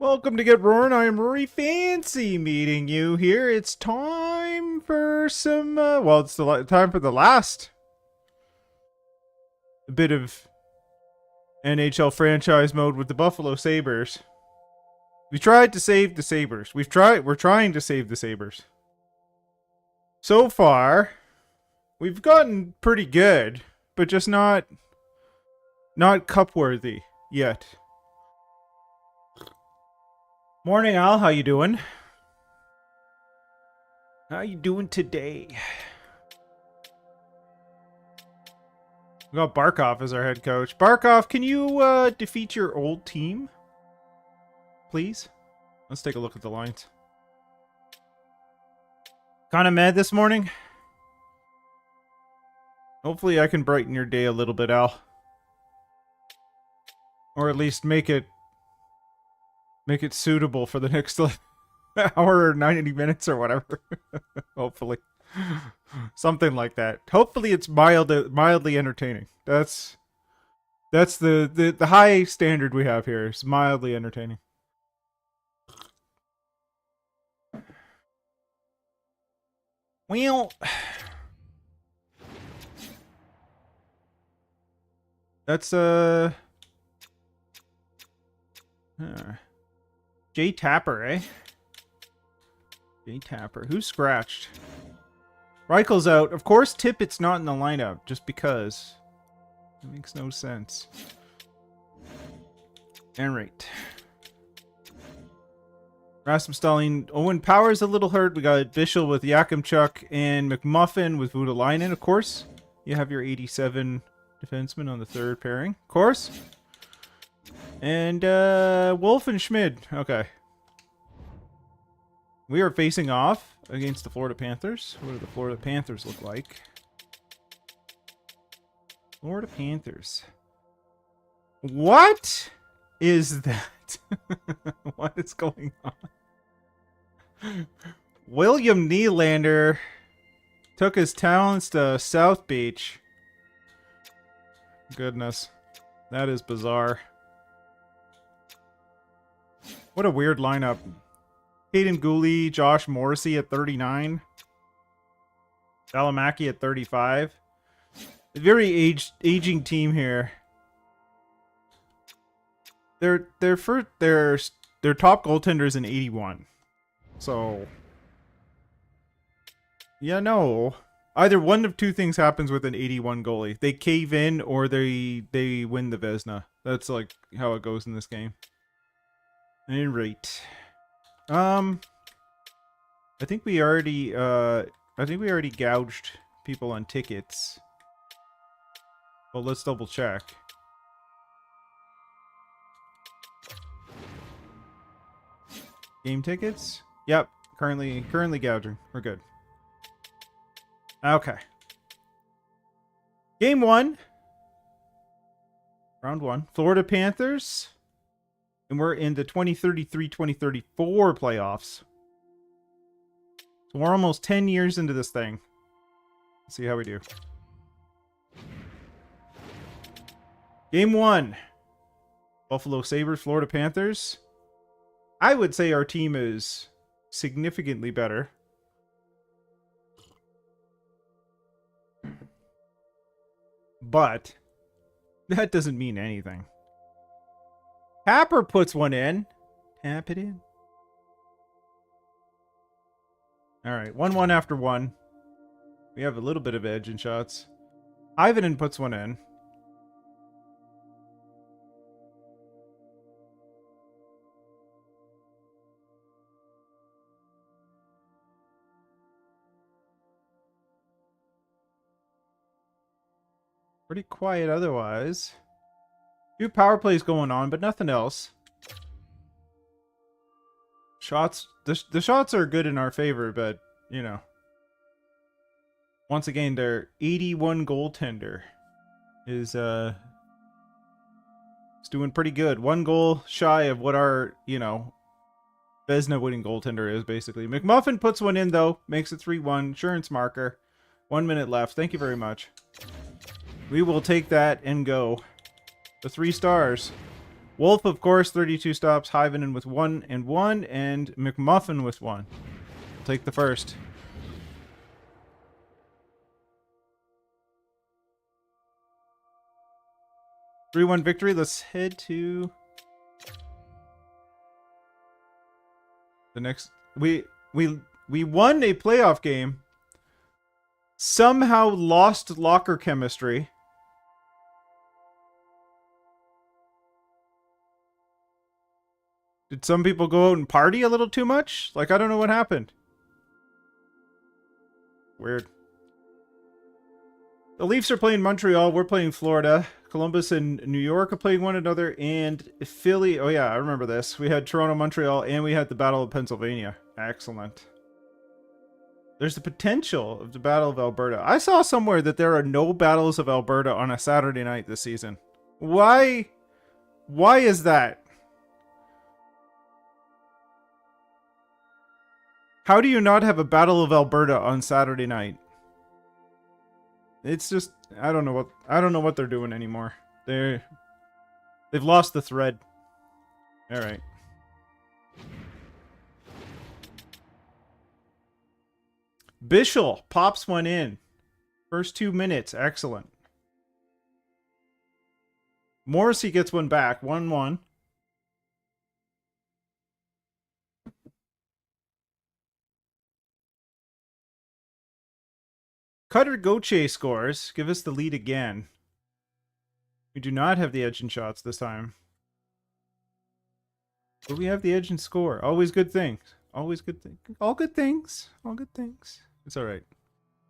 Welcome to Get Roaring. I am Rory Fancy meeting you here. It's time for some, it's time for the last bit of NHL franchise mode with the Buffalo Sabres. We tried to save the Sabres. We're trying to save the Sabres. So far, we've gotten pretty good, but just not cup worthy yet. Morning, Al. How you doing? How you doing today? We got Barkov as our head coach. Barkov, can you defeat your old team? Please? Let's take a look at the lines. Kind of mad this morning? Hopefully I can brighten your day a little bit, Al. Or at least make it suitable for the next hour or 90 minutes or whatever. Hopefully. Something like that. Hopefully it's mildly entertaining. That's the high standard we have here. It's mildly entertaining. Well, that's Jay Tapper, eh? Jay Tapper. Who's scratched? Reichel's out. Of course, Tippett's not in the lineup, just because. It makes no sense. Alright. Rasmus Dahlin. Owen Power's a little hurt. We got Bischel with Yakimchuk and McMuffin with Voutilainen, of course. You have your 87 defenseman on the third pairing, of course. And Wolf and Schmid. Okay. We are facing off against the Florida Panthers. What do the Florida Panthers look like? Florida Panthers. What is that? What is going on? William Nylander took his talents to South Beach. Goodness. That is bizarre. What a weird lineup. Hayden Gooley, Josh Morrissey at 39. Salamaki at 35. A very aging team here. Their top goaltender is an 81. So yeah, no. Either one of two things happens with an 81 goalie. They cave in or they win the Vezina. That's like how it goes in this game. Alright. I think we already gouged people on tickets. Well, let's double check. Game tickets? Yep, currently gouging. We're good. Okay. Game 1. Round 1. Florida Panthers. And we're in the 2033-2034 playoffs. So we're almost 10 years into this thing. Let's see how we do. Game 1. Buffalo Sabres, Florida Panthers. I would say our team is significantly better. But that doesn't mean anything. Tapper puts one in. Tap it in. Alright, 1-1 after 1. We have a little bit of edge in shots. Ivanen puts one in. Pretty quiet otherwise. Few power plays going on, but nothing else. Shots. The shots are good in our favor, but, you know. Once again, their 81 goaltender is doing pretty good. One goal shy of what our, you know, Vezina winning goaltender is, basically. McMuffin puts one in, though. Makes it 3-1. Insurance marker. 1 minute left. Thank you very much. We will take that and go. The 3 stars. Wolf, of course, 32 stops. Hyvenen with 1 and 1. And McMuffin with 1. I'll take the first. Three-1 victory. Let's head to the next. We won a playoff game. Somehow lost locker chemistry. Did some people go out and party a little too much? Like, I don't know what happened. Weird. The Leafs are playing Montreal. We're playing Florida. Columbus and New York are playing one another. And Philly. Oh, yeah, I remember this. We had Toronto, Montreal, and we had the Battle of Pennsylvania. Excellent. There's the potential of the Battle of Alberta. I saw somewhere that there are no Battles of Alberta on a Saturday night this season. Why? Why is that? How do you not have a Battle of Alberta on Saturday night? It's just I don't know what they're doing anymore. They've lost the thread. All right. Bischel pops one in. First 2 minutes, excellent. Morrissey gets one back, 1-1. Cutter Gauthier scores. Give us the lead again. We do not have the edge in shots this time. But we have the edge in score. Always good things. Always good things. All good things. All good things. It's all right.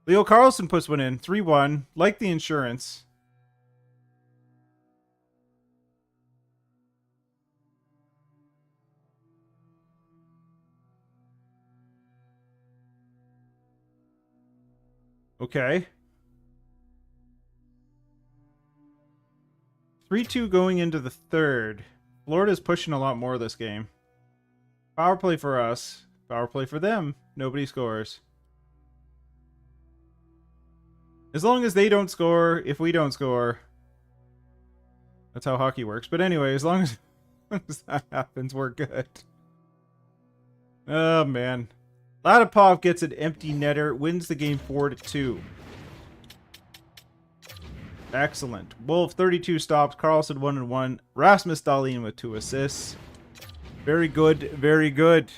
Leo Carlson puts one in. 3-1. Like the insurance. Okay. 3-2 going into the third. Florida's pushing a lot more this game. Power play for us. Power play for them. Nobody scores. As long as they don't score, if we don't score. That's how hockey works. But anyway, as long as that happens, we're good. Oh, man. Ladipov gets an empty netter, wins the game 4-2. Excellent. Wolf, 32 stops. Carlson, 1 and 1. Rasmus Dahlin with 2 assists. Very good. Very good.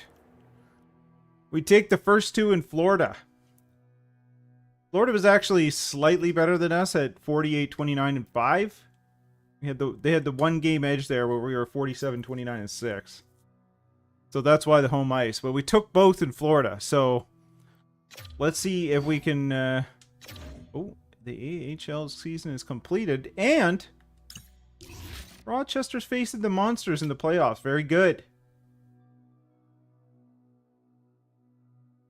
We take the first 2 in Florida. Florida was actually slightly better than us at 48, 29, and 5. They had the 1 game edge there where we were 47, 29, and 6. So that's why the home ice. But we took both in Florida. So let's see if we can... Oh, the AHL season is completed. And Rochester's facing the Monsters in the playoffs. Very good.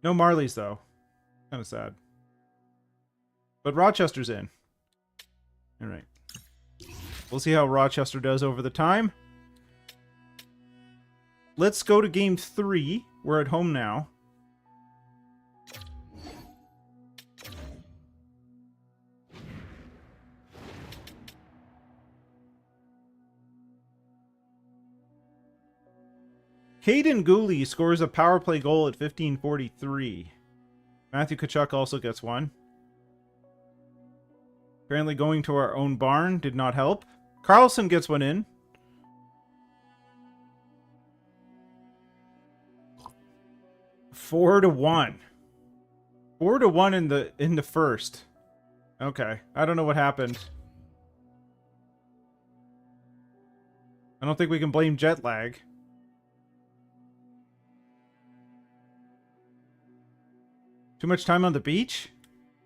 No Marlies, though. Kind of sad. But Rochester's in. All right. We'll see how Rochester does over the time. Let's go to game 3. We're at home now. Caden Gooley scores a power play goal at 15:43. Matthew Tkachuk also gets one. Apparently going to our own barn did not help. Carlson gets one in. Four to one. 4-1 in the first. Okay. I don't know what happened. I don't think we can blame jet lag. Too much time on the beach?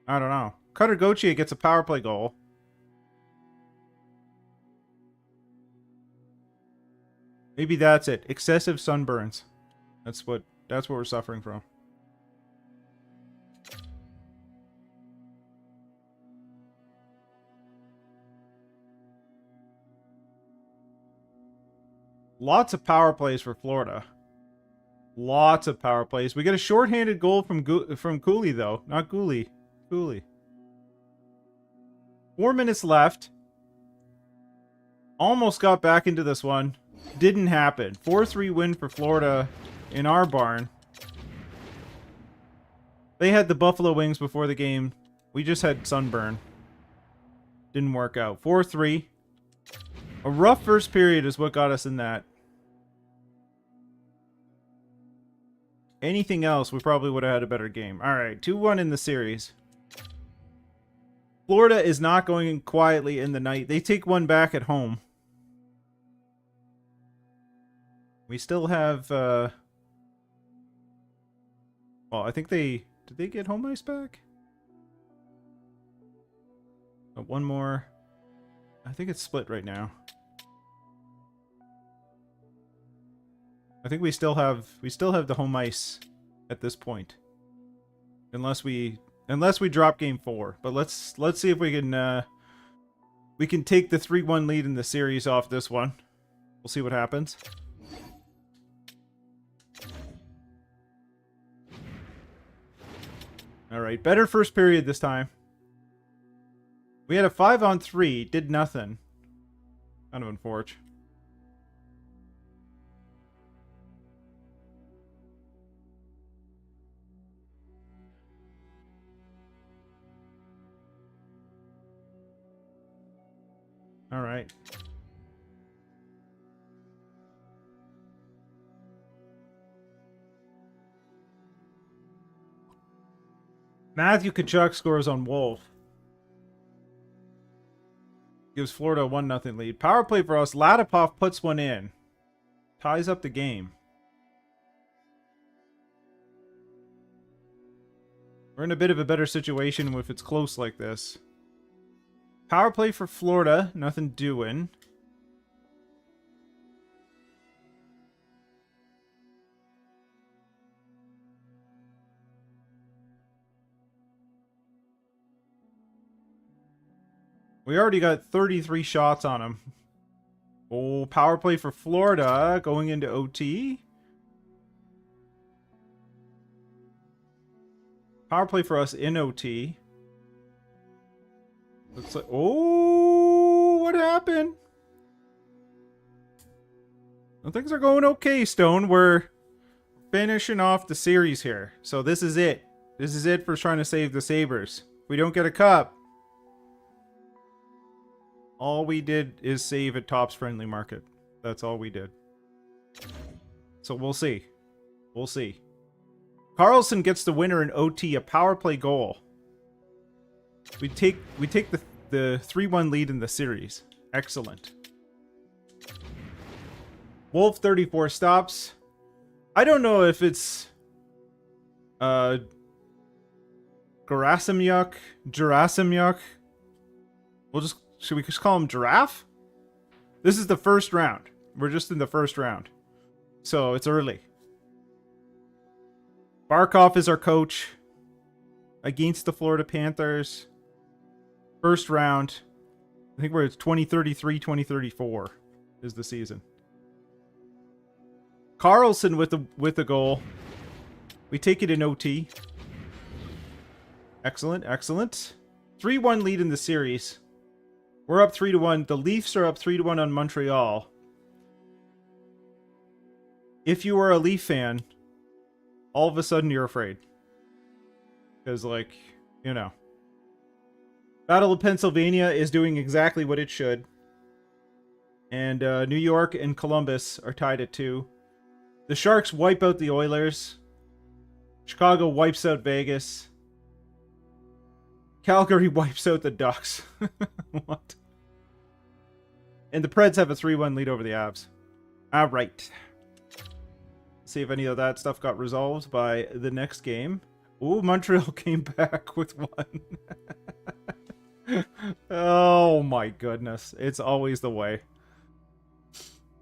I don't know. Cutter Gauthier gets a power play goal. Maybe that's it. Excessive sunburns. That's what we're suffering from. Lots of power plays for Florida. Lots of power plays. We get a shorthanded goal from Cooley, though. Not Gooley. Cooley. 4 minutes left. Almost got back into this one. Didn't happen. 4-3 win for Florida in our barn. They had the Buffalo Wings before the game. We just had sunburn. Didn't work out. 4-3. A rough first period is what got us in that. Anything else, we probably would have had a better game. Alright, 2-1 in the series. Florida is not going quietly in the night. They take one back at home. We still have, well, I think they... Did they get home ice back? Oh, one more. I think it's split right now. I think we still have the home ice at this point. Unless we drop game 4. But let's see if we can take the 3-1 lead in the series off this one. We'll see what happens. Alright, better first period this time. We had a 5-on-3, did nothing. Kind of unfortunate. Alright. Matthew Tkachuk scores on Wolf. Gives Florida a 1-0 lead. Power play for us. Ladipov puts one in. Ties up the game. We're in a bit of a better situation if it's close like this. Power play for Florida. Nothing doing. We already got 33 shots on him. Oh, power play for Florida going into OT. Power play for us in OT. Looks like... Oh, what happened? Well, things are going okay, Stone. We're finishing off the series here. So this is it. This is it for trying to save the Sabres. If we don't get a cup, all we did is save at Topps Friendly Market. That's all we did. So we'll see. We'll see. Carlson gets the winner in OT, a power play goal. We take the 3-1 lead in the series. Excellent. Wolf 34 stops. I don't know if it's Gerasimyuk. Should we just call him Giraffe? This is the first round. We're just in the first round. So it's early. Barkov is our coach. Against the Florida Panthers. First round. I think we're at 2033, 2034 is the season. Carlson with the goal. We take it in OT. Excellent, excellent. 3-1 lead in the series. We're up 3-1. The Leafs are up 3-1 on Montreal. If you are a Leaf fan, all of a sudden you're afraid. Because, like, you know. Battle of Pennsylvania is doing exactly what it should. And New York and Columbus are tied at 2. The Sharks wipe out the Oilers. Chicago wipes out Vegas. Calgary wipes out the Ducks. What? And the Preds have a 3-1 lead over the Avs. Alright. See if any of that stuff got resolved by the next game. Ooh, Montreal came back with one. Oh my goodness. It's always the way.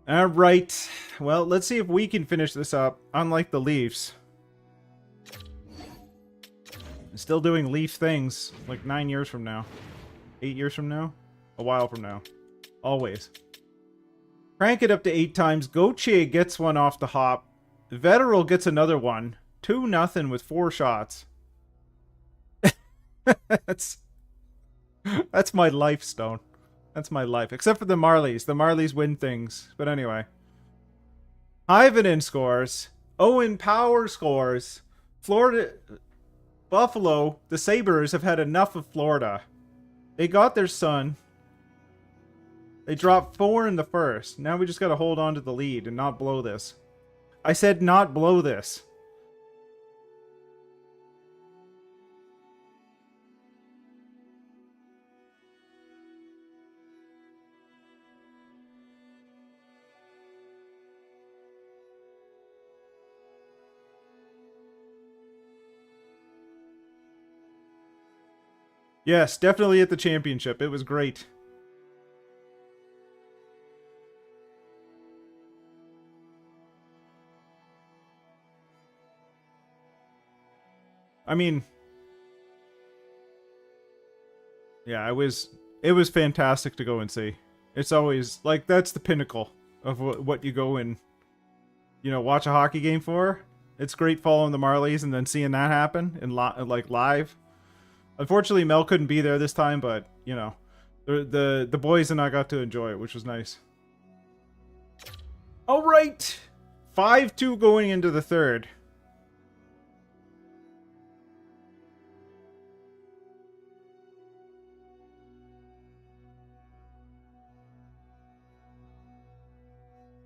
Alright. Well, let's see if we can finish this up. Unlike the Leafs. Still doing Leaf things like 9 years from now. 8 years from now? A while from now. Always. Crank it up to 8 times. Gauthier gets one off the hop. Vetterl gets another one. 2-0 with 4 shots. That's my life, Stone. That's my life. Except for the Marlies. The Marlies win things. But anyway. Ivanen scores. Owen Power scores. Florida, Buffalo, the Sabres have had enough of Florida. They got their son. They dropped 4 in the first. Now we just got to hold on to the lead and not blow this. I said not blow this. Yes, definitely at the championship. It was great. I mean, yeah, it was fantastic to go and see. It's always like that's the pinnacle of what you go and watch a hockey game for. It's great following the Marlies and then seeing that happen in like live. Unfortunately, Mel couldn't be there this time, but the boys and I got to enjoy it, which was nice. All right, 5-2 going into the third.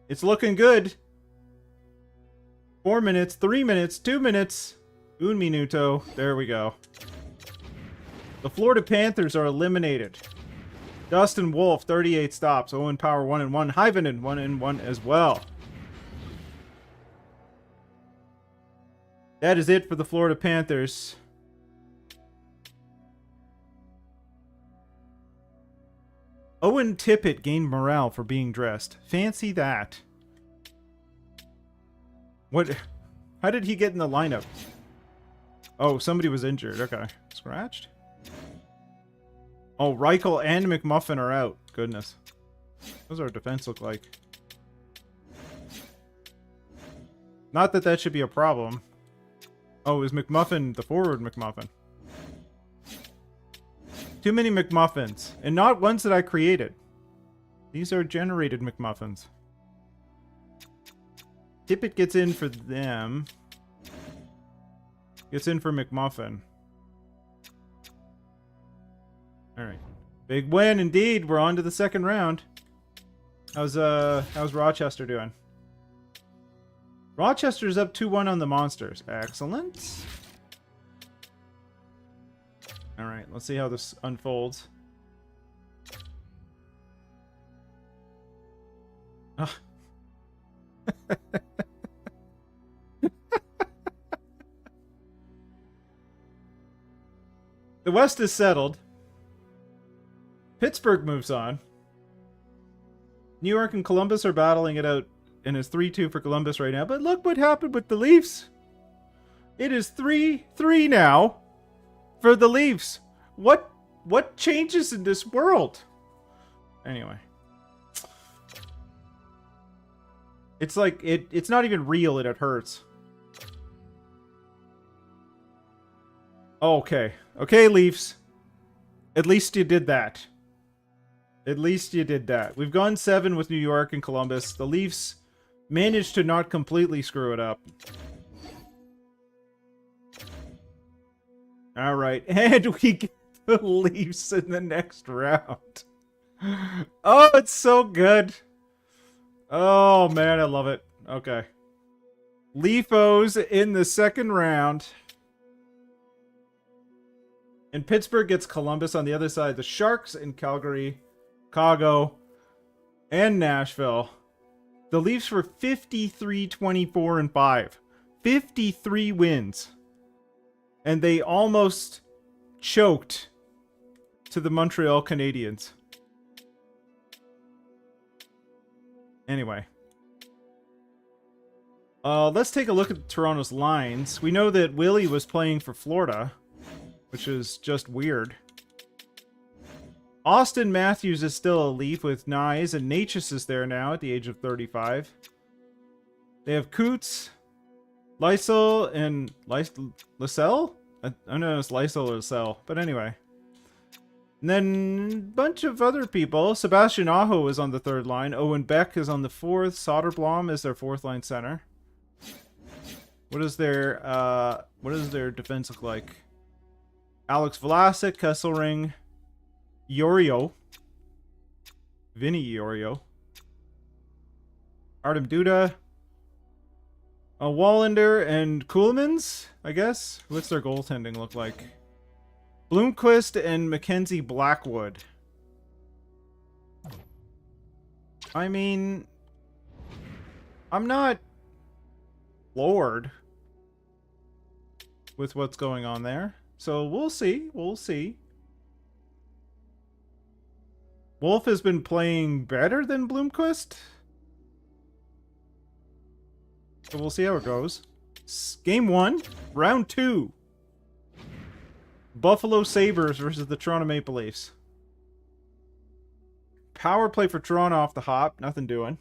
It's looking good. 4 minutes, 3 minutes, 2 minutes. Un minuto. There we go. The Florida Panthers are eliminated. Dustin Wolf, 38 stops. Owen Power, 1-1. Hyvanen, 1-1 as well. That is it for the Florida Panthers. Owen Tippett gained morale for being dressed. Fancy that. What? How did he get in the lineup? Oh, somebody was injured. Okay. Scratched? Oh, Reichel and McMuffin are out. Goodness. What does our defense look like? Not that that should be a problem. Oh, is McMuffin the forward McMuffin? Too many McMuffins. And not ones that I created. These are generated McMuffins. Tippett gets in for them. Gets in for McMuffin. Alright. Big win indeed. We're on to the second round. How's Rochester doing? Rochester's up 2-1 on the Monsters. Excellent. Alright, let's see how this unfolds. Oh. The West is settled. Pittsburgh moves on. New York and Columbus are battling it out, and it's 3-2 for Columbus right now. But look what happened with the Leafs. It is 3-3 now for the Leafs. What changes in this world? Anyway. It's like, it's not even real and it hurts. Okay. Okay, Leafs. At least you did that. At least you did that. We've gone 7 with New York and Columbus. The Leafs managed to not completely screw it up. Alright, and we get the Leafs in the next round. Oh, it's so good. Oh, man, I love it. Okay. Leafos in the second round. And Pittsburgh gets Columbus on the other side. The Sharks in Calgary, Chicago, and Nashville. The Leafs were 53-24-5. 53 wins. And they almost choked to the Montreal Canadiens. Anyway. Let's take a look at Toronto's lines. We know that Willie was playing for Florida, which is just weird. Austin Matthews is still a Leaf with Nyes, and Natchez is there now at the age of 35. They have Coots, Lysel, and Lysell? I don't know if it's Lysel or Lysell, but anyway. And then a bunch of other people. Sebastian Aho is on the third line. Owen Beck is on the fourth. Soderblom is their fourth line center. What does their defense look like? Alex Vlasic, Kesselring, Yorio, Vinny Yorio, Artem Duda, Wallander, and Kuhlmans, I guess. What's their goaltending look like? Bloomquist and Mackenzie Blackwood. I mean, I'm not floored with what's going on there. So we'll see. We'll see. Wolf has been playing better than Bloomquist. So we'll see how it goes. Game 1, round 2. Buffalo Sabres versus the Toronto Maple Leafs. Power play for Toronto off the hop. Nothing doing.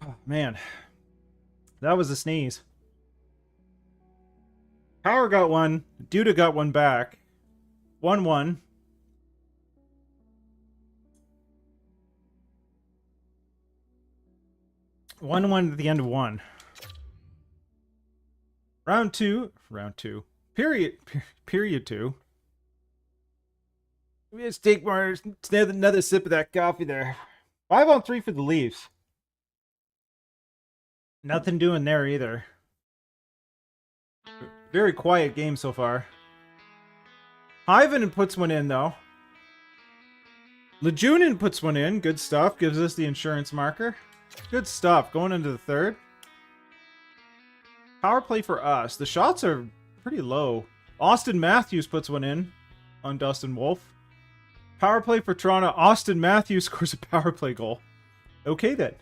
Oh, man. That was a sneeze. Power got one. Duda got one back. 1-1. At the end of 1. Round 2. Period 2. Let me just take another sip of that coffee there. 5-on-3 for the Leafs. Nothing doing there either. Very quiet game so far. Hyven puts one in, though. Lejunin puts one in. Good stuff. Gives us the insurance marker. Good stuff. Going into the third. Power play for us. The shots are pretty low. Austin Matthews puts one in on Dustin Wolf. Power play for Toronto. Austin Matthews scores a power play goal. Okay, then.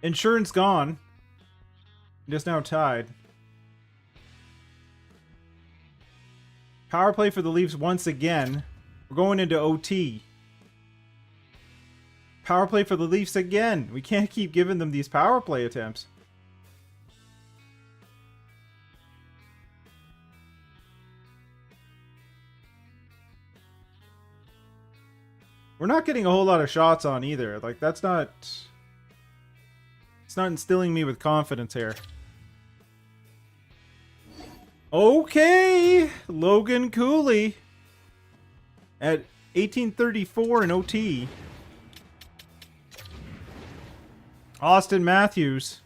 Insurance gone. Just now tied. Power play for the Leafs once again. We're going into OT. Power play for the Leafs again. We can't keep giving them these power play attempts. We're not getting a whole lot of shots on either. Like, that's not... It's not instilling me with confidence here. Okay! Logan Cooley. At 18:34 in OT. Austin Matthews.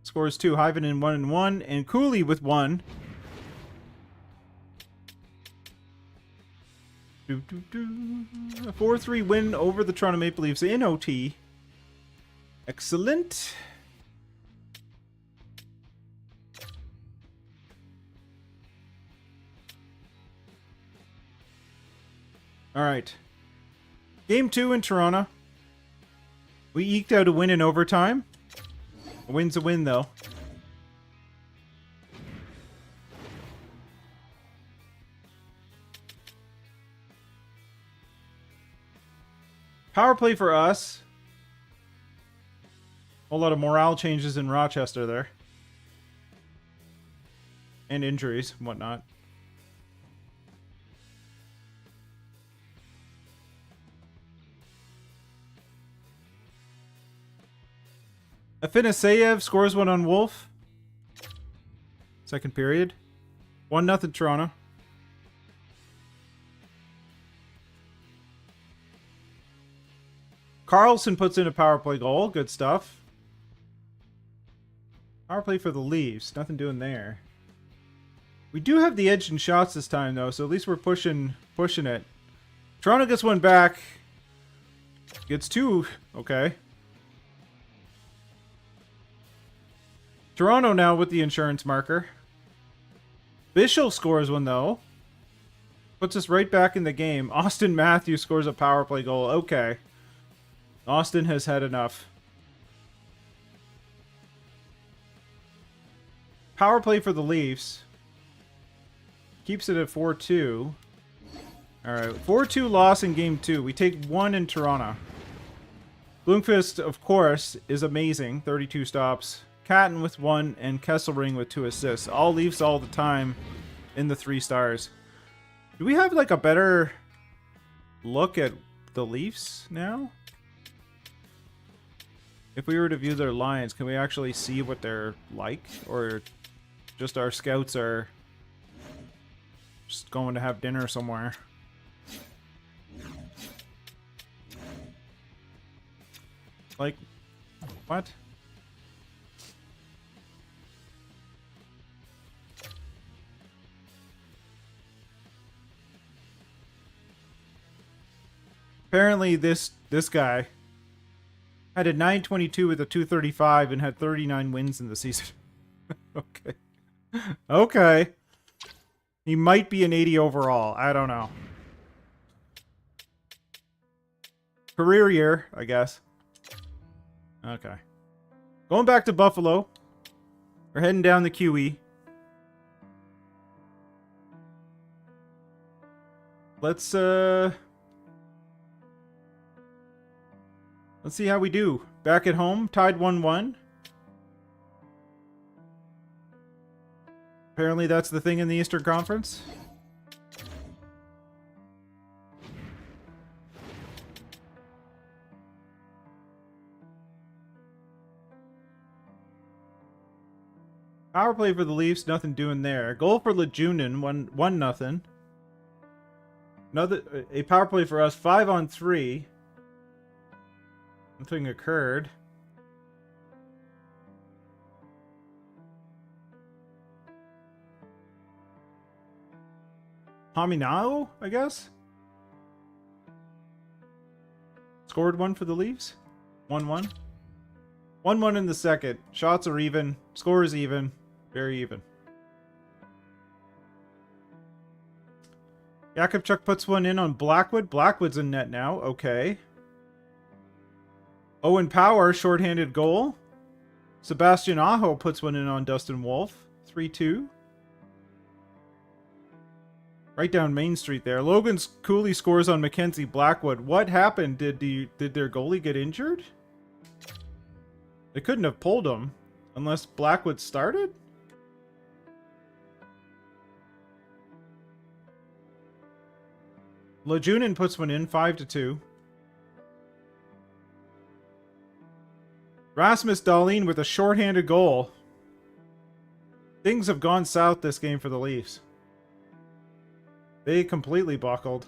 Scores 2. Hyven in 1-1. And Cooley with 1. A 4-3 win over the Toronto Maple Leafs in OT. Excellent. All right. Game 2 in Toronto. We eked out a win in overtime. A win's a win, though. Power play for us. A whole lot of morale changes in Rochester there. And injuries and whatnot. Afinaseyev scores 1 on Wolf. Second period. 1-0 Toronto. Carlson puts in a power play goal. Good stuff. Power play for the Leafs. Nothing doing there. We do have the edge in shots this time, though, so at least we're pushing it. Toronto gets one back. Gets 2. Okay. Toronto now with the insurance marker. Bischel scores 1, though. Puts us right back in the game. Austin Matthews scores a power play goal. Okay. Austin has had enough. Power play for the Leafs. Keeps it at 4-2. Alright, 4-2 loss in Game 2. We take 1 in Toronto. Bloomqvist, of course, is amazing. 32 stops. Catton with 1 and Kesselring with 2 assists. All Leafs all the time in the 3 stars. Do we have like a better look at the Leafs now? If we were to view their lines, can we actually see what they're like? Or just our scouts are just going to have dinner somewhere? Like, what? Apparently this guy had a 922 with a 235 and had 39 wins in the season. Okay. Okay. He might be an 80 overall. I don't know. Career year, I guess. Okay. Going back to Buffalo. We're heading down the QE. Let's see how we do. Back at home, tied 1-1. Apparently that's the thing in the Eastern Conference. Power play for the Leafs, nothing doing there. Goal for Lejunin, 1-0. A power play for us, 5-on-3. Nothing occurred. Haminao, I guess? Scored 1 for the Leafs? 1-1? 1-1 in the second. Shots are even. Score is even. Very even. Jakubchuk puts one in on Blackwood. Blackwood's in net now. Okay. Owen Power, shorthanded goal. Sebastian Aho puts one in on Dustin Wolf. 3-2. Right down Main Street there. Logan Cooley scores on Mackenzie Blackwood. What happened? Did their goalie get injured? They couldn't have pulled him unless Blackwood started? Lejunin puts one in, 5-2. Rasmus Dahlin with a shorthanded goal. Things have gone south this game for the Leafs. They completely buckled.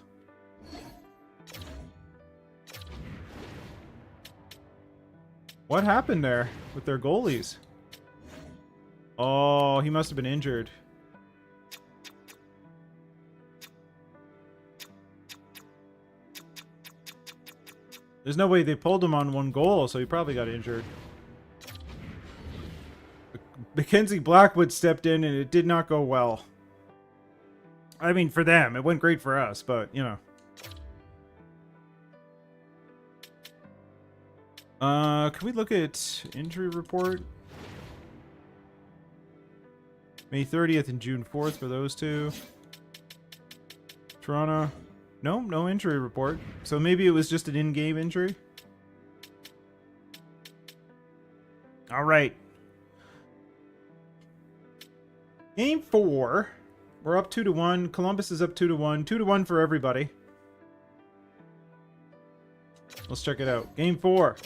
What happened there with their goalies? Oh, he must have been injured. There's no way they pulled him on 1 goal, so he probably got injured. Mackenzie Blackwood stepped in and it did not go well. I mean, for them. It went great for us, but, you know. Can we look at injury report? May 30th and June 4th for those two. Toronto. No, no injury report. So maybe it was just an in-game injury. All right. Game 4. We're up 2-1. Columbus is up 2-1. 2-1 for everybody. Let's check it out. Game 4.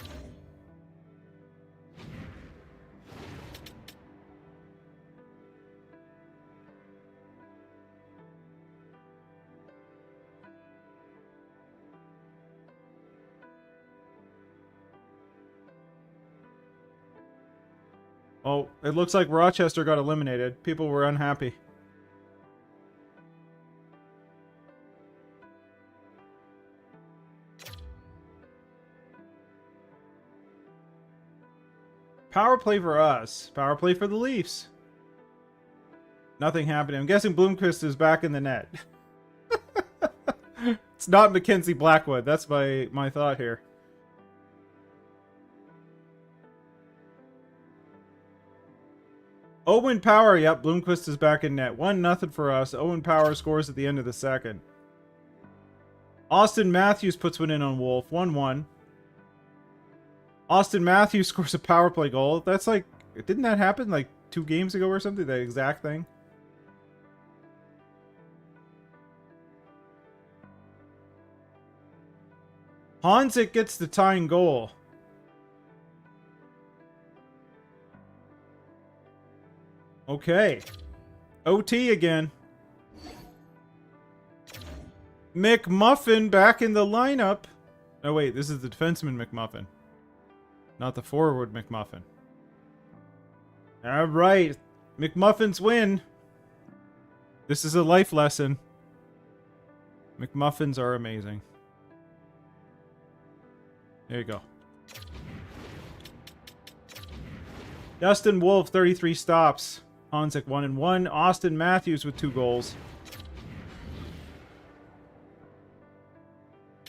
Oh, it looks like Rochester got eliminated. People were unhappy. Power play for us. Power play for the Leafs. Nothing happening. I'm guessing Bloomqvist is back in the net. It's not Mackenzie Blackwood. That's my thought here. Owen Power, yep, Bloomquist is back in net. 1-0 for us. Owen Power scores at the end of the second. Austin Matthews puts one in on Wolf. 1-1. Austin Matthews scores a power play goal. That's like, didn't that happen like 2 games ago or something? That exact thing? Hanzik gets the tying goal. Okay. OT again. McMuffin back in the lineup. Oh wait, this is the defenseman McMuffin. Not the forward McMuffin. Alright. McMuffins win. This is a life lesson. McMuffins are amazing. There you go. Dustin Wolf, 33 stops. Hanzik 1-1. Austin Matthews with 2 goals.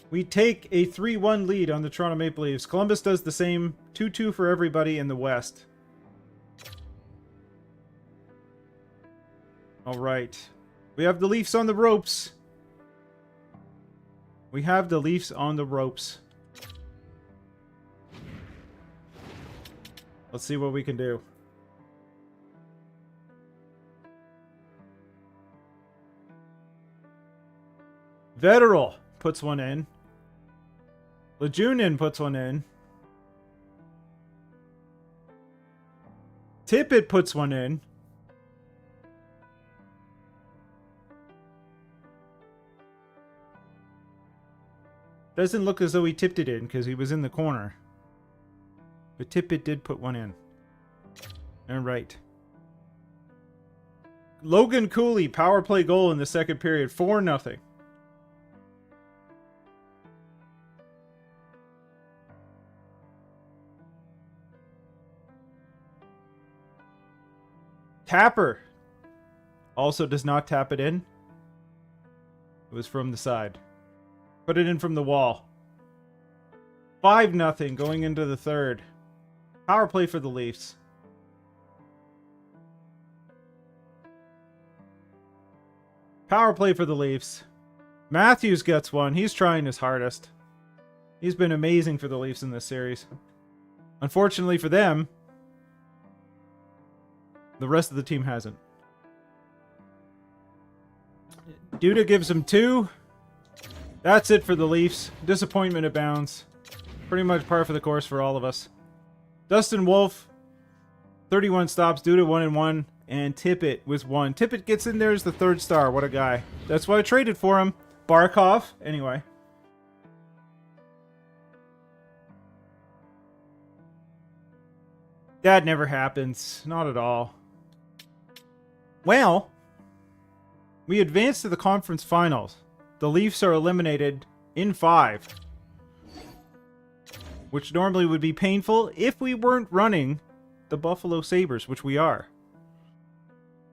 We take a 3-1 lead on the Toronto Maple Leafs. Columbus does the same. 2-2 for everybody in the West. Alright. We have the Leafs on the ropes. We have the Leafs on the ropes. Let's see what we can do. Vetterl puts one in. Lejunin puts one in. Tippett puts one in. Doesn't look as though he tipped it in because he was in the corner. But Tippett did put one in. Alright. Logan Cooley, power play goal in the second period. 4-0. Tapper also does not tap it in. It was from the side. Put it in from the wall. 5-0 going into the third. Power play for the Leafs. Power play for the Leafs. Matthews gets one. He's trying his hardest. He's been amazing for the Leafs in this series. Unfortunately for them, the rest of the team hasn't. Duda gives him 2. That's it for the Leafs. Disappointment abounds. Pretty much par for the course for all of us. Dustin Wolf, 31 stops. Duda 1-1. And Tippett with 1. Tippett gets in there as the 3rd star. What a guy. That's why I traded for him. Barkov. Anyway. That never happens. Not at all. Well, we advance to the conference finals. The Leafs are eliminated in 5. Which normally would be painful if we weren't running the Buffalo Sabres, which we are.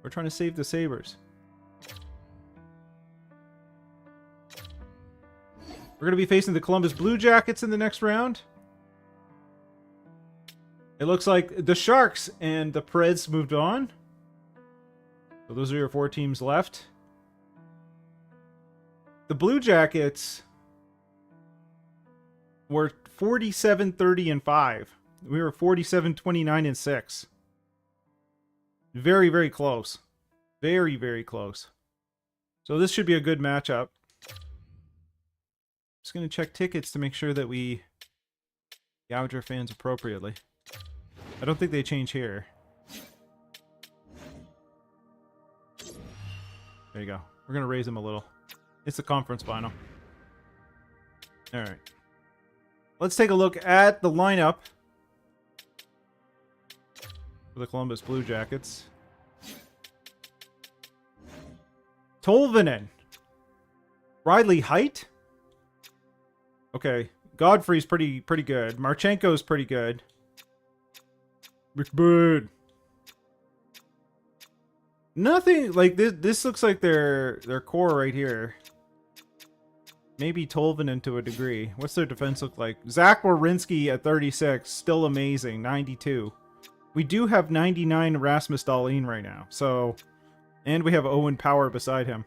We're trying to save the Sabres. We're going to be facing the Columbus Blue Jackets in the next round. It looks like the Sharks and the Preds moved on. So those are your 4 teams left. The Blue Jackets were 47-30-5. We were 47-29-6. Very, very close. Very, very close. So this should be a good matchup. Just going to check tickets to make sure that we gouge our fans appropriately. I don't think they change here. There you go. We're going to raise them a little. It's the conference final. Alright. Let's take a look at the lineup for the Columbus Blue Jackets. Tolvanen. Riley Height. Okay. Godfrey's pretty good. Marchenko's pretty good. McBird. Nothing like this. This looks like their core right here. Maybe Tolvanen to a degree. What's their defense look like? Zach Werenski at 36, still amazing. 92. We do have 99 Rasmus Dahlin right now. So, and we have Owen Power beside him.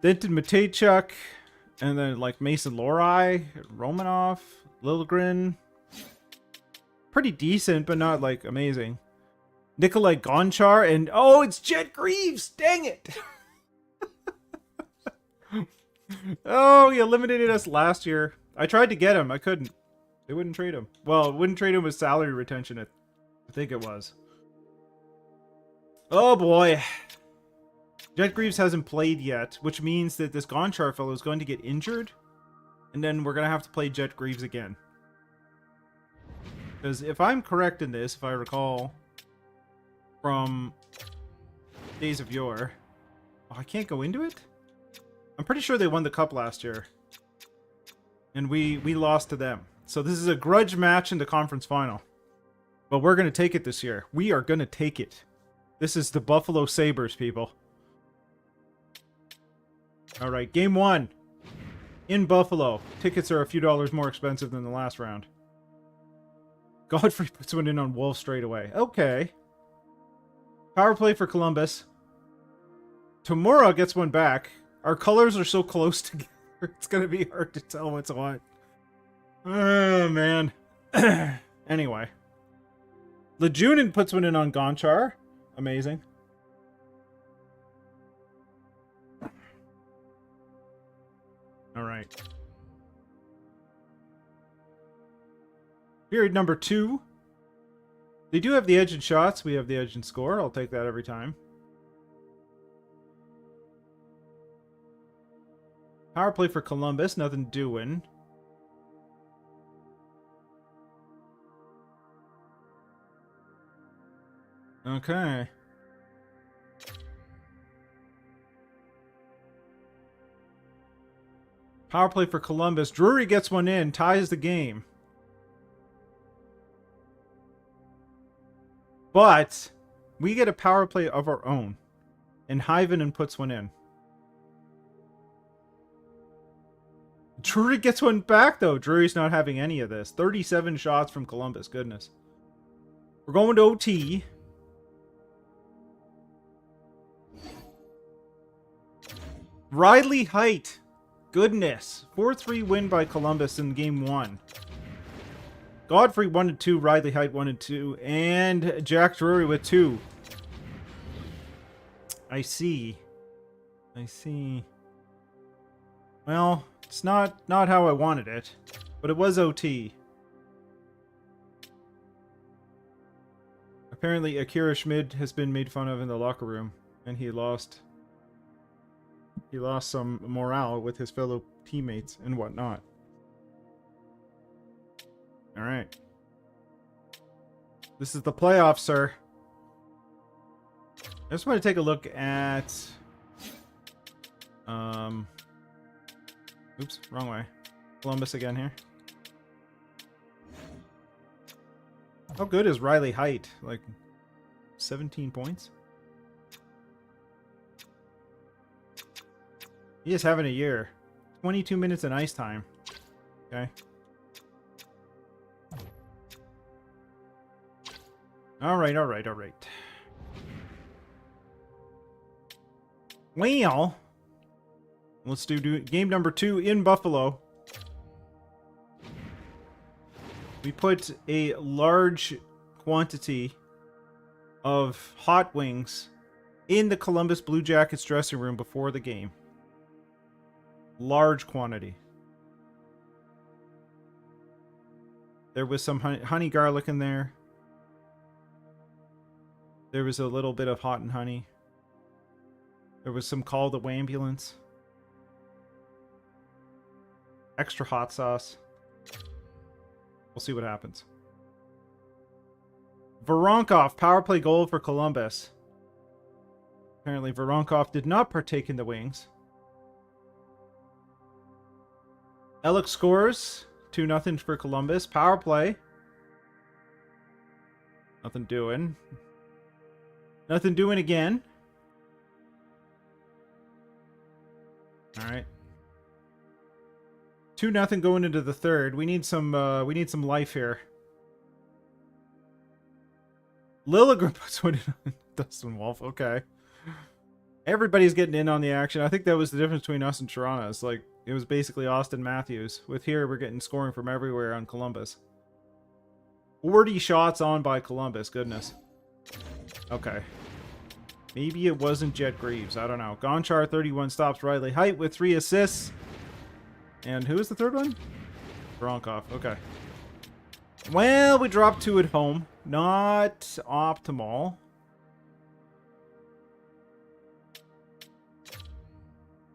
Denton Matejchuk, and then like Mason Lohrei, Romanov, Liljegren. Pretty decent, but not like amazing. Nikolai Gonchar, and oh, it's Jet Greaves! Dang it! Oh, he eliminated us last year. I tried to get him, I couldn't. They wouldn't trade him. Well, wouldn't trade him with salary retention, I think it was. Oh boy. Jet Greaves hasn't played yet, which means that this Gonchar fellow is going to get injured. And then we're going to have to play Jet Greaves again. Because if I'm correct in this, if I recall from Days of Yore... Oh, I can't go into it? I'm pretty sure they won the cup last year. And we lost to them. So this is a grudge match in the conference final. But we're going to take it this year. We are going to take it. This is the Buffalo Sabres, people. Alright, game 1. In Buffalo. Tickets are a few dollars more expensive than the last round. Godfrey puts one in on Wolf straight away. Okay. Power play for Columbus. Tamura gets one back. Our colors are so close together. It's going to be hard to tell what's what. Oh, man. Anyway. Lejunin puts one in on Gonchar. Amazing. Alright. Period number 2. They do have the edge in shots. We have the edge in score. I'll take that every time. Power play for Columbus. Nothing doing. Okay. Power play for Columbus. Drury gets one in. Ties the game. But we get a power play of our own. And Hyvanen puts one in. Drury gets one back, though. Drury's not having any of this. 37 shots from Columbus. Goodness. We're going to OT. Riley Height. Goodness. 4-3 win by Columbus in game 1. Godfrey 1-2. Riley Height 1-2. And Jack Drury with 2. I see. I see. Well, it's not how I wanted it. But it was OT. Apparently Akira Schmid has been made fun of in the locker room. And he lost some morale with his fellow teammates and whatnot. Alright. This is the playoffs, sir. I just want to take a look at... Oops, wrong way. Columbus again here. How good is Riley Height? Like, 17 points? He is having a year. 22 minutes in ice time. Okay. Alright, alright, alright. Well, let's do game number 2 in Buffalo. We put a large quantity of hot wings in the Columbus Blue Jackets dressing room before the game. Large quantity. There was some honey garlic in there. There was a little bit of hot and honey. There was some call the ambulance. Extra hot sauce. We'll see what happens. Voronkov, power play goal for Columbus. Apparently Voronkov did not partake in the wings. Ellick scores. 2-0 for Columbus. Power play. Nothing doing. Nothing doing again. Alright. 2-0 going into the third. We need some life here. Liljegren puts one in on Dustin Wolf. Okay. Everybody's getting in on the action. I think that was the difference between us and Toronto. It's like, it was basically Austin Matthews. With here, we're getting scoring from everywhere on Columbus. 40 shots on by Columbus. Goodness. Okay. Maybe it wasn't Jet Greaves. I don't know. Gonchar, 31 stops. Riley Height with 3 assists. And who is the third one? Voronkov. Okay. Well, we dropped 2 at home. Not optimal.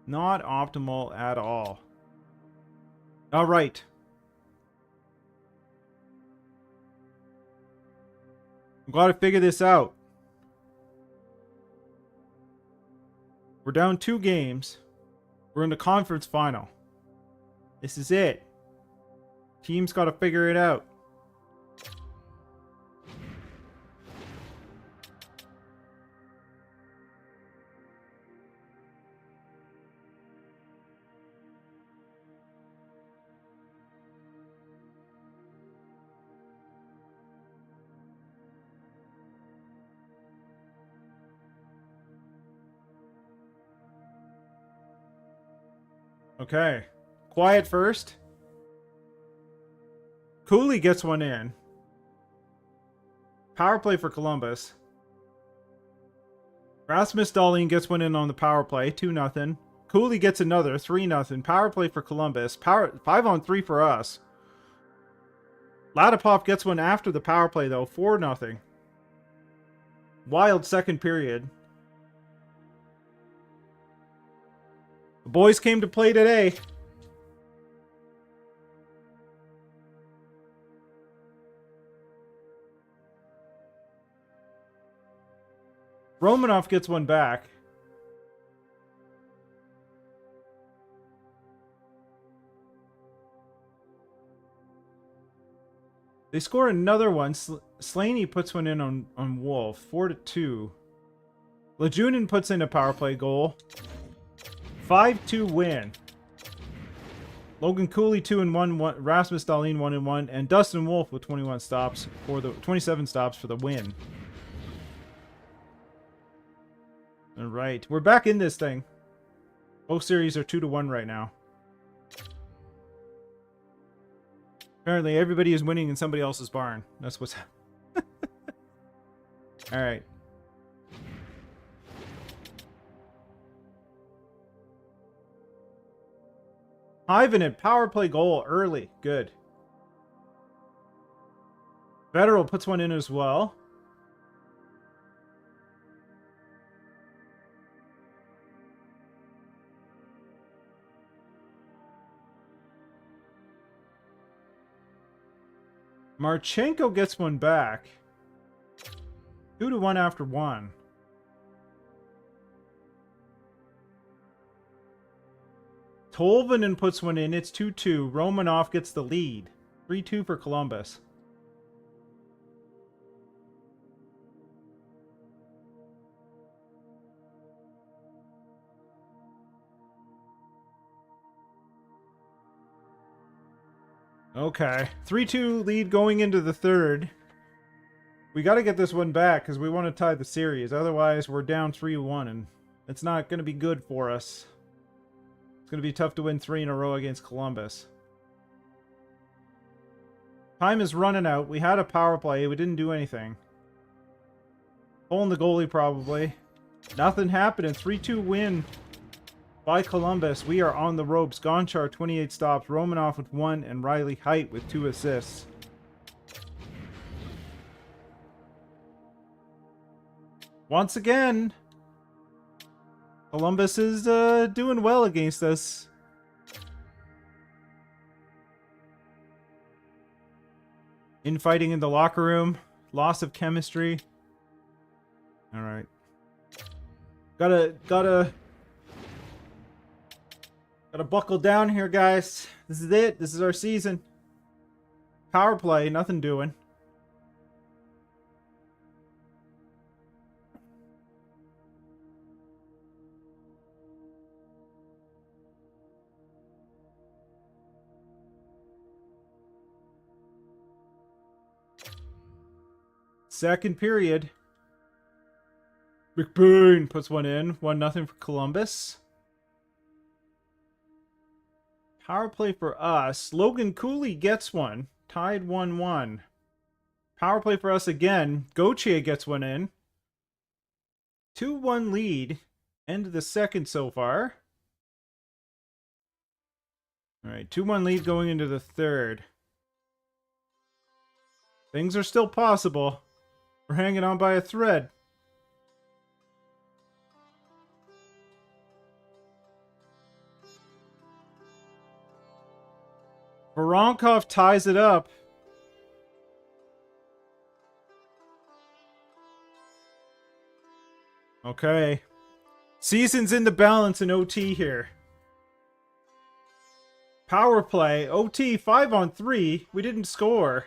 Not optimal at all. All right. I'm glad I figured this out. We're down 2 games. We're in the conference final. This is it. Team's got to figure it out. Okay. Quiet first. Cooley gets one in. Power play for Columbus. Rasmus Dahlin gets one in on the power play. 2-0. Cooley gets another. 3-0. Power play for Columbus. 5-on-3 for us. Ladipov gets one after the power play, though. 4-0. Wild second period. The boys came to play today. Romanov gets one back. They score another one. Slaney puts one in on Wolf. 4-2. Lejunin puts in a power play goal. 5-2 win. Logan Cooley 2-1. Rasmus Dahlin 1-1. And Dustin Wolf with 21 stops for the 27 stops for the win. All right, we're back in this thing. Both series are 2-1 right now. Apparently, everybody is winning in somebody else's barn. That's what's happening. All right. Ivan at power play goal early. Good. Federal puts one in as well. Marchenko gets one back. 2-1 after 1. Tolvanen puts one in. It's 2-2. Romanov gets the lead. 3-2 for Columbus. Okay. 3-2 lead going into the third. We got to get this one back because we want to tie the series. Otherwise, we're down 3-1, and it's not going to be good for us. It's going to be tough to win 3 in a row against Columbus. Time is running out. We had a power play. We didn't do anything. Pulling the goalie, probably. Nothing happening. 3-2 win by Columbus. We are on the ropes. Gonchar, 28 stops. Romanov with 1, and Riley Height with 2 assists. Once again, Columbus is doing well against us. Infighting in the locker room. Loss of chemistry. All right. Gotta buckle down here, guys. This is it. This is our season. Power play, nothing doing. Second period. McBain puts one in. 1-0 for Columbus. Power play for us. Logan Cooley gets one. Tied 1-1. Power play for us again. Gauthier gets one in. 2-1 lead. End of the second so far. Alright, 2-1 lead going into the third. Things are still possible. We're hanging on by a thread. Voronkov ties it up. Okay. Season's in the balance in OT here. Power play. OT 5-on-3. We didn't score.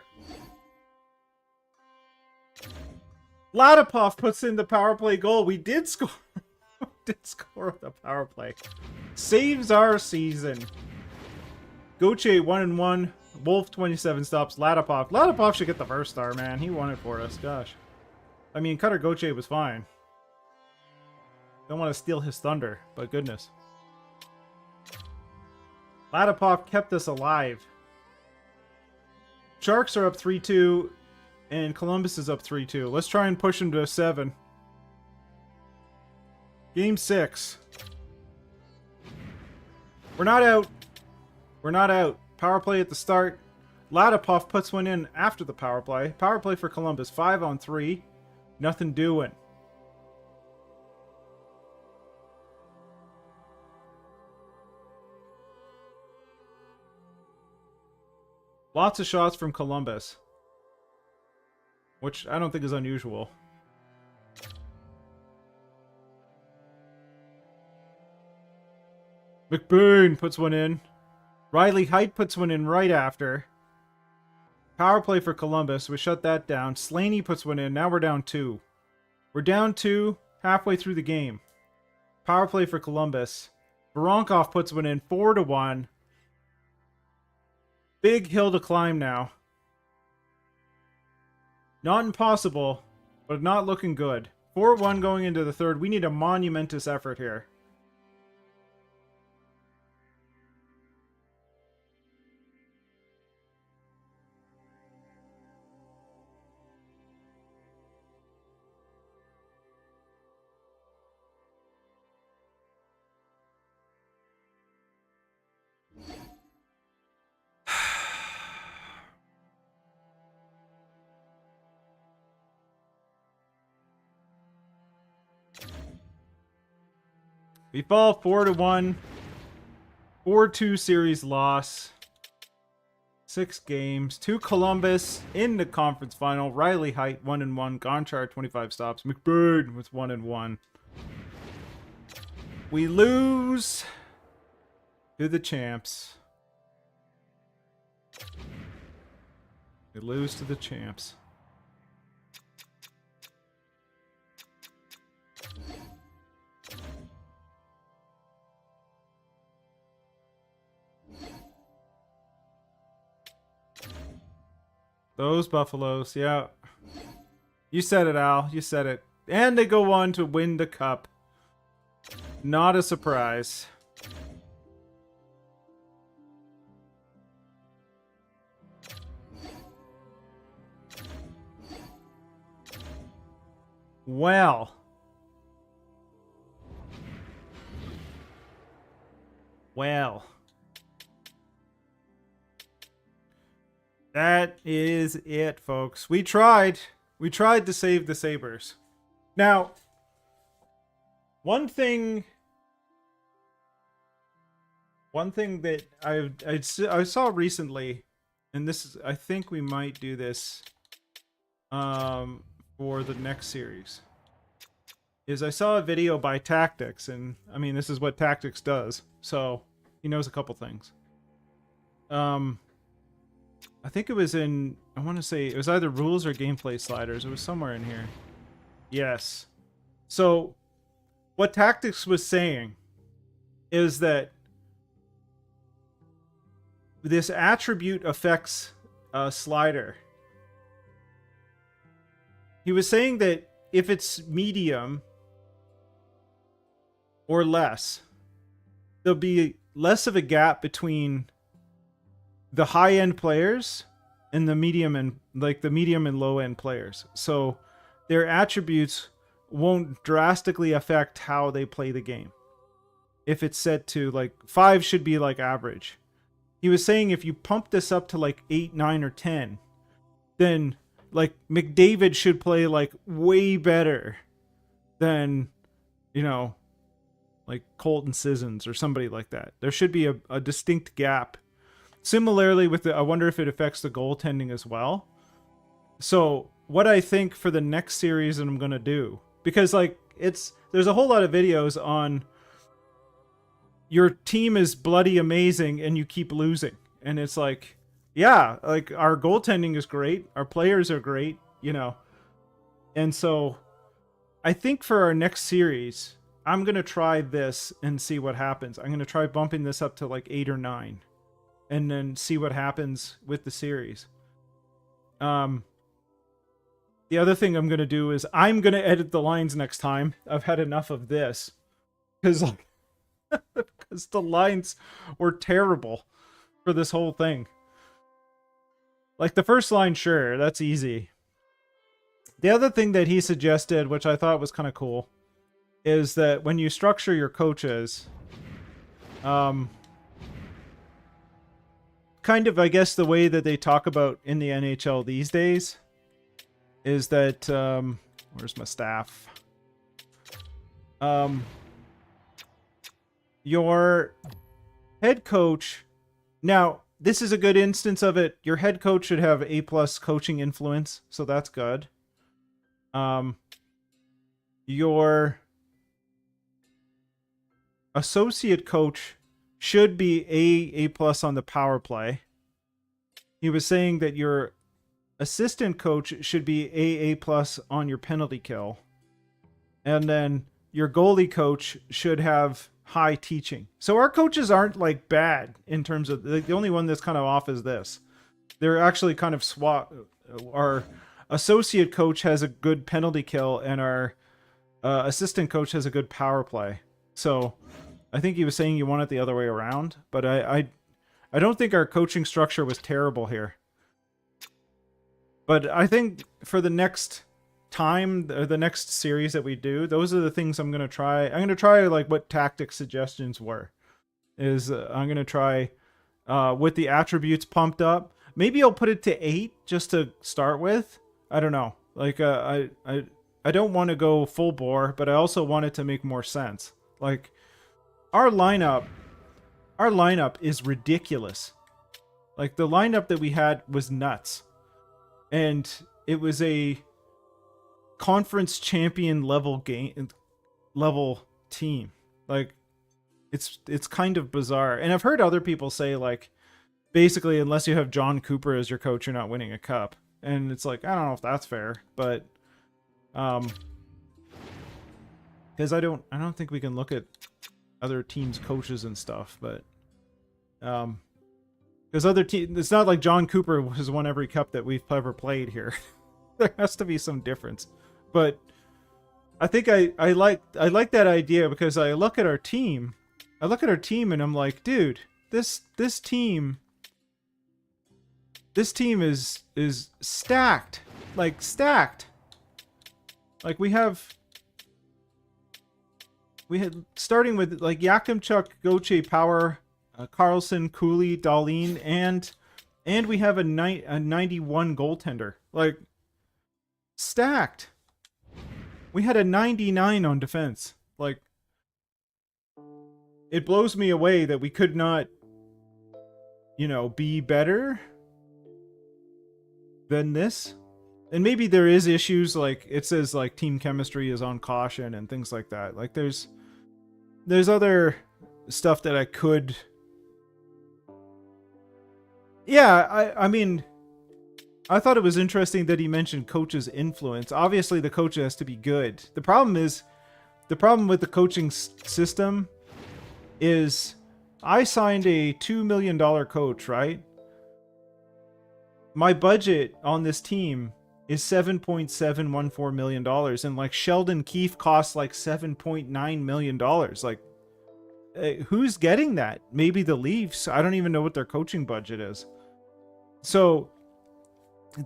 Ladipov puts in the power play goal. We did score. We did score with the power play. Saves our season. Gauthier 1-1. Wolf 27 stops. Ladipov. Ladipov should get the first star, man. He won it for us. Gosh. I mean, Cutter Gauthier was fine. Don't want to steal his thunder, but goodness. Ladipov kept us alive. Sharks are up 3-2, and Columbus is up 3-2. Let's try and push them to 7. Game 6. We're not out. We're not out. Power play at the start. Ladipov puts one in after the power play. Power play for Columbus. 5-on-3. Nothing doing. Lots of shots from Columbus, which I don't think is unusual. McBain puts one in. Riley Height puts one in right after. Power play for Columbus. We shut that down. Slaney puts one in. Now we're down 2. We're down 2 halfway through the game. Power play for Columbus. Voronkov puts one in. 4-1. Big hill to climb now. Not impossible, but not looking good. 4-1 going into the third. We need a monumentous effort here. We fall 4-1. 4-2 series loss. 6 games. 2 Columbus in the conference final. Riley Height 1-1. Gonchar 25 stops. McBird with 1-1. We lose to the champs. We lose to the champs. Those Buffaloes, yeah. You said it, Al. You said it. And they go on to win the cup. Not a surprise. Well. Well. That is it, folks. We tried. We tried to save the Sabres. Now, one thing that I saw recently, and this is, I think we might do this for the next series, is I saw a video by Tactics, and I mean, this is what Tactics does, so he knows a couple things. I think it was in, I want to say, it was either rules or gameplay sliders. It was somewhere in here. Yes. So, what Tactics was saying is that this attribute affects a slider. he was saying that if it's medium or less, there'll be less of a gap between the high-end players and the medium and low-end players. So their attributes won't drastically affect how they play the game. If it's set to like 5 should be like average. He was saying if you pump this up to like 8, 9, or 10, then like McDavid should play like way better than, you know, like Colton Sissons or somebody like that. There should be a distinct gap. Similarly with I wonder if it affects the goaltending as well. So what I think for the next series that I'm going to do, because like there's a whole lot of videos on your team is bloody amazing and you keep losing. And it's like, yeah, like our goaltending is great. Our players are great, you know. And so I think for our next series, I'm going to try this and see what happens. I'm going to try bumping this up to like 8 or 9 and then see what happens with the series. The other thing I'm going to do is I'm going to edit the lines next time. I've had enough of this because like, because the lines were terrible for this whole thing. Like the first line, sure, that's easy. The other thing that he suggested, which I thought was kind of cool, is that when you structure your coaches, kind of, I guess, the way that they talk about in the NHL these days is that, where's my staff? Your head coach, now, this is a good instance of it. Your head coach should have A+ coaching influence, so that's good. Your associate coach should be A+ on the power play. He was saying that your assistant coach should be A+ on your penalty kill. And then your goalie coach should have high teaching. So our coaches aren't like bad in terms of the only one that's kind of off is this. They're actually kind of our associate coach has a good penalty kill and our assistant coach has a good power play. So I think he was saying you want it the other way around, but I don't think our coaching structure was terrible here. But I think for the next time, or the next series that we do, those are the things I'm going to try. I'm going to try like what tactic suggestions were. I'm going to try with the attributes pumped up. Maybe I'll put it to 8 just to start with. I don't know. Like I don't want to go full bore, but I also want it to make more sense. Like our lineup is ridiculous. Like the lineup that we had was nuts. And it was a conference champion level team. Like it's kind of bizarre. And I've heard other people say like basically unless you have John Cooper as your coach, you're not winning a cup. And it's like I don't know if that's fair, but because I don't think we can look at other teams' coaches and stuff, but because other teams, it's not like John Cooper has won every cup that we've ever played here. There has to be some difference. But I think I like that idea because I look at our team. And I'm like, dude, this team is stacked. Like stacked. Like we had starting with like Yakimchuk, Gauthier, Power, Carlson, Cooley, Dahlin, and we have a 91 goaltender. Like stacked. We had a 99 on defense. Like it blows me away that we could not, you know, be better than this. And maybe there is issues, like it says like team chemistry is on caution and things like that. Like there's other stuff that I could. Yeah, I mean, I thought it was interesting that he mentioned coach's influence. Obviously, the coach has to be good. The problem with the coaching system is I signed a $2 million coach, right? My budget on this team is $7.714 million. And like Sheldon Keefe costs like $7.9 million. Like, who's getting that? Maybe the Leafs. I don't even know what their coaching budget is. So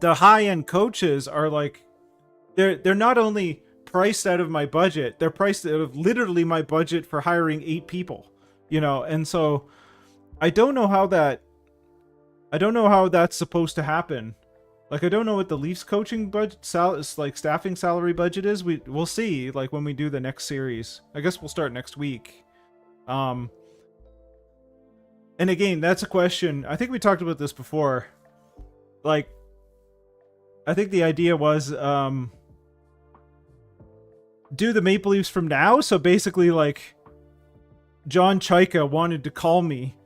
the high-end coaches are like, they're not only priced out of my budget, they're priced out of literally my budget for hiring 8 people, you know. And so I don't know how that's supposed to happen. Like, I don't know what the Leafs coaching budget, staffing salary budget is. We'll see, like, when we do the next series. I guess we'll start next week. And again, that's a question. I think we talked about this before. Like, I think the idea was, do the Maple Leafs from now. So basically, like, John Chaika wanted to call me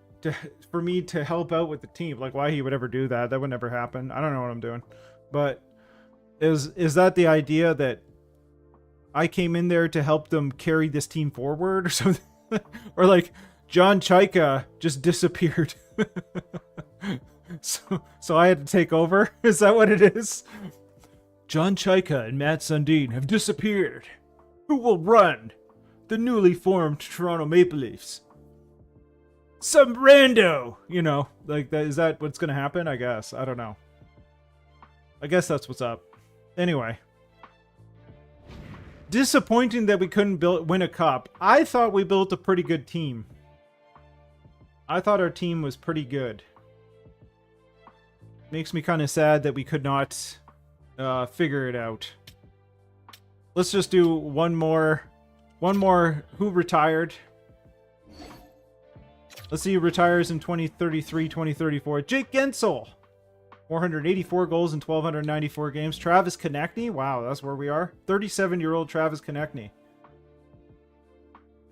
for me to help out with the team. Like, why he would ever do that? That would never happen. I don't know what I'm doing. But is that the idea, that I came in there to help them carry this team forward or something? Or like John Chaika just disappeared. So I had to take over? Is that what it is? John Chaika and Matt Sundin have disappeared. Who will run the newly formed Toronto Maple Leafs? Some rando, you know, like that. Is that what's going to happen? I guess. I don't know. I guess that's what's up. Anyway. Disappointing that we couldn't win a cup. I thought we built a pretty good team. I thought our team was pretty good. Makes me kind of sad that we could not figure it out. Let's just do one more. Who retired? Let's see who retires in 2033, 2034. Jake Gensel. 484 goals in 1,294 games. Travis Konechny. Wow, that's where we are. 37-year-old Travis Konechny.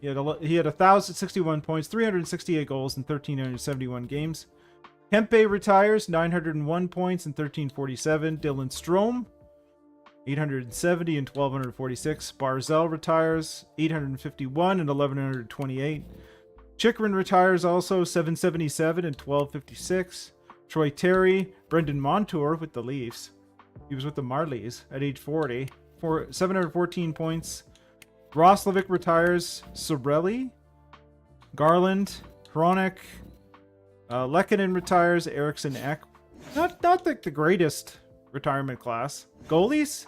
He had 1,061 points, 368 goals in 1,371 games. Kempe retires, 901 points in 1,347. Dylan Strome, 870 in 1,246. Barzell retires, 851 in 1,128. Chychrun retires also, 777 in 1,256. Troy Terry, Brendan Montour with the Leafs. He was with the Marlies at age 40 for 714 points. Roslovic retires. Sorelli, Garland, Hronek, Lehkonen retires. Eriksson Ek. Not like the greatest retirement class. Goalies?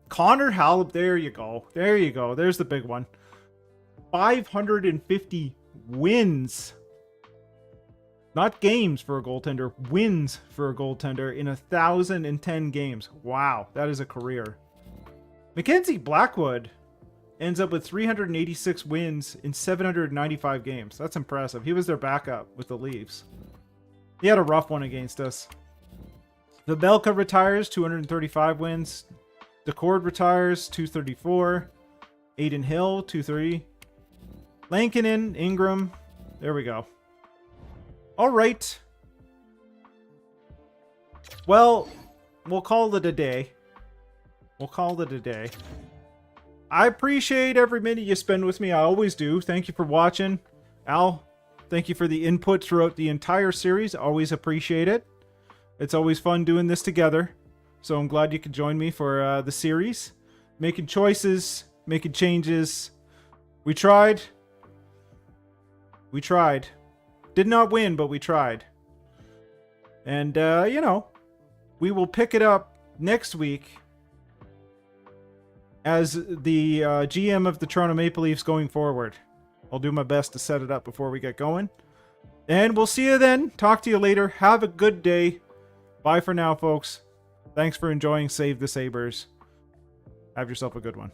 Connor Hallop. There you go. There you go. There's the big one. 550 wins. Not games for a goaltender, wins for a goaltender in 1,010 games. Wow, that is a career. Mackenzie Blackwood ends up with 386 wins in 795 games. That's impressive. He was their backup with the Leafs. He had a rough one against us. Vebelka retires, 235 wins. Decord retires, 234. Aiden Hill, 230. Lankinen, Ingram. There we go. All right. Well, we'll call it a day. We'll call it a day. I appreciate every minute you spend with me. I always do. Thank you for watching. Al, thank you for the input throughout the entire series. Always appreciate it. It's always fun doing this together. So I'm glad you could join me for the series. Making choices, making changes. We tried. We tried. Did not win, but we tried. And, you know, we will pick it up next week as the GM of the Toronto Maple Leafs going forward. I'll do my best to set it up before we get going. And we'll see you then. Talk to you later. Have a good day. Bye for now, folks. Thanks for enjoying Save the Sabres. Have yourself a good one.